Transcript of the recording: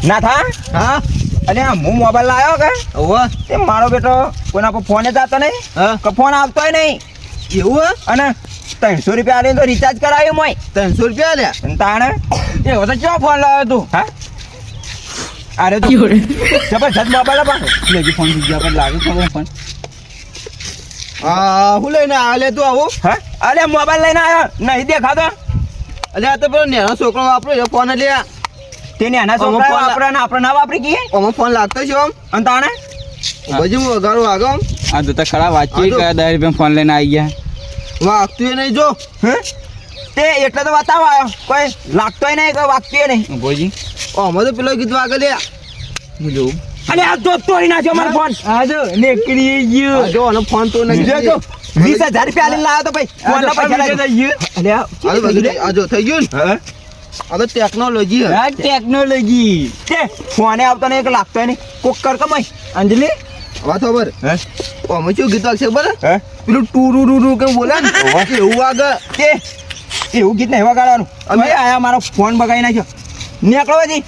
ના થા હા અને હું મોબાઈલ લાવ્યો કે ઓવા તે મારો બેટો કોઈના પર ફોન જતો નહીં હા કે ફોન આવતોય નહીં એવું અને 300 રૂપિયા આલીને તો રિચાર્જ કરાવ્યું મોય 300 રૂપિયા લ્યા અને તાણે એ તો ક્યાં ફોન લાવ્યો તું હા અરે તું જબરજસ્ત મોબાઈલ પાછો લેજી ફોન બીજા પર લાગે ખબર ફોન હા હું લઈને આલે તું આવું હા અરે મોબાઈલ લઈને આવ્યો નહીં દેખાતો અલે આ તો પેલો નેનો છોકરો વાપરો એ ફોન લ્યા તેને આના આમાં છોકરા ફોન વાપરે ને આપણે ના વાપરી ગઈએ આમાં ફોન લાગતો છે આમ અને તાણે પછી હું વગાડું આગળ આમ આ તો ખરા વાંચી હા તો. કયા 10 રૂપિયા ફોન લઈને આવી ગયા વાગતું એ નહીં જો હે તે એટલે તો બતાવો આવ્યો કોઈ લાગતોય નહીં કોઈ વાગતું નહીં ભોજી આમાં તો પેલો ગીત વાગે લ્યા હું જોઉં અને આ તો તોડી નાખ્યો મારો ફોન આ જો નીકળી ગયો આ જો આનો ફોન તો નહીં જો જો 20,000 રૂપિયા આલીને લાવ્યો તો ભાઈ ફોન ના પૈસા લાગ્યો અરે આ જો થઈ ગયું ને આ તો ટેકનોલોજી હે આ ટેકનોલોજી તે ફોને આવતો નહીં કે લાગતો નહીં કોક કર કમાઈ અંજલિ વાત ખબર હે આમાં શું ગીત વાગશે ખબર હે પેલું ટુરુ કેમ બોલે ને એવું વાગે તે એવું ગીત નહીં વગાડવાનું અમે આયા મારો ફોન બગાડી નાખ્યો નીકળો હજી